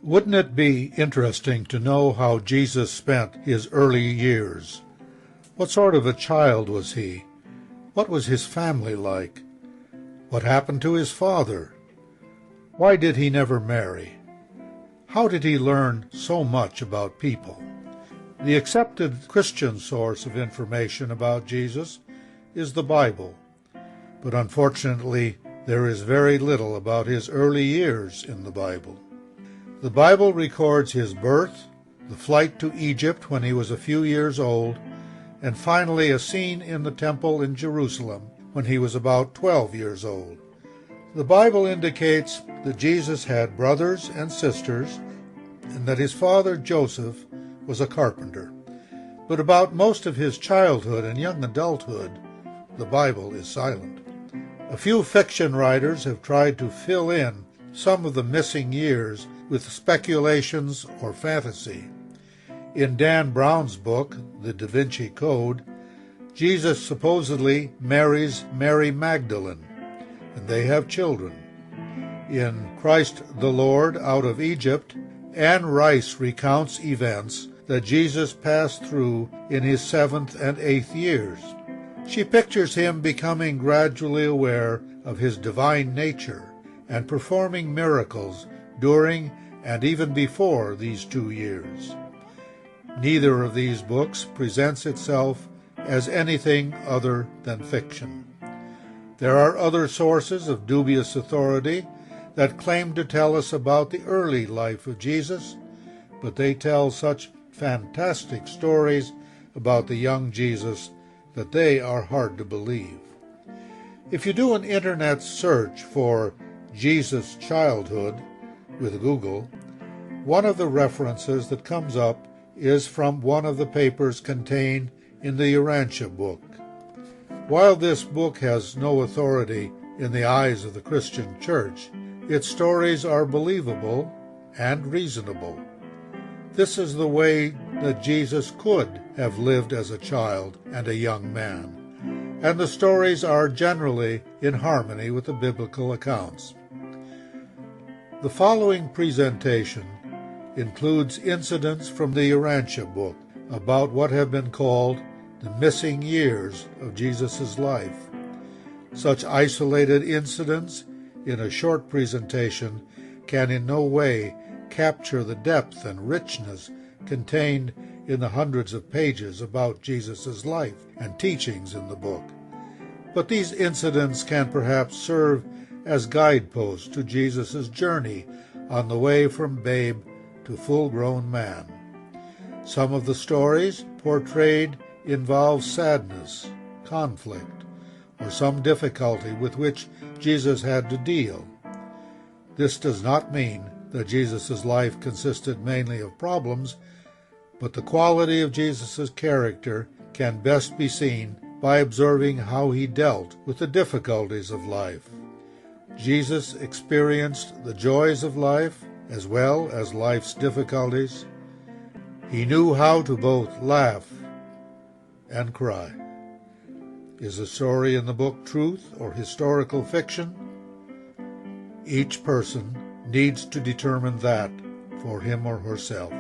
Wouldn't it be interesting to know how Jesus spent his early years? What sort of a child was he? What was his family like? What happened to his father? Why did he never marry? How did he learn so much about people? The accepted Christian source of information about Jesus is the Bible, but unfortunately there is very little about his early years in the Bible. The Bible records his birth, the flight to Egypt when he was a few years old, and finally a scene in the temple in Jerusalem when he was about 12 years old. The Bible indicates that Jesus had brothers and sisters, and that his father Joseph was a carpenter. But about most of his childhood and young adulthood, the Bible is silent. A few fiction writers have tried to fill in some of the missing years with speculations or fantasy. In Dan Brown's book, The Da Vinci Code, Jesus supposedly marries Mary Magdalene, and they have children. In Christ the Lord Out of Egypt, Anne Rice recounts events that Jesus passed through in his 7th and 8th years. She pictures him becoming gradually aware of his divine nature and performing miracles during and even before these 2 years. Neither of these books presents itself as anything other than fiction. There are other sources of dubious authority that claim to tell us about the early life of Jesus, but they tell such fantastic stories about the young Jesus that they are hard to believe. If you do an internet search for Jesus' childhood with Google, one of the references that comes up is from one of the papers contained in the Urantia book. While this book has no authority in the eyes of the Christian Church, its stories are believable and reasonable. This is the way that Jesus could have lived as a child and a young man, and the stories are generally in harmony with the biblical accounts. The following presentation includes incidents from the Urantia book about what have been called the missing years of Jesus' life. Such isolated incidents in a short presentation can in no way capture the depth and richness contained in the hundreds of pages about Jesus' life and teachings in the book. But these incidents can perhaps serve as guideposts to Jesus' journey on the way from babe to full-grown man. Some of the stories portrayed involve sadness, conflict, or some difficulty with which Jesus had to deal. This does not mean that Jesus' life consisted mainly of problems, but the quality of Jesus' character can best be seen by observing how he dealt with the difficulties of life. Jesus experienced the joys of life as well as life's difficulties. He knew how to both laugh and cry. Is the story in the book truth or historical fiction? Each person needs to determine that for him or herself.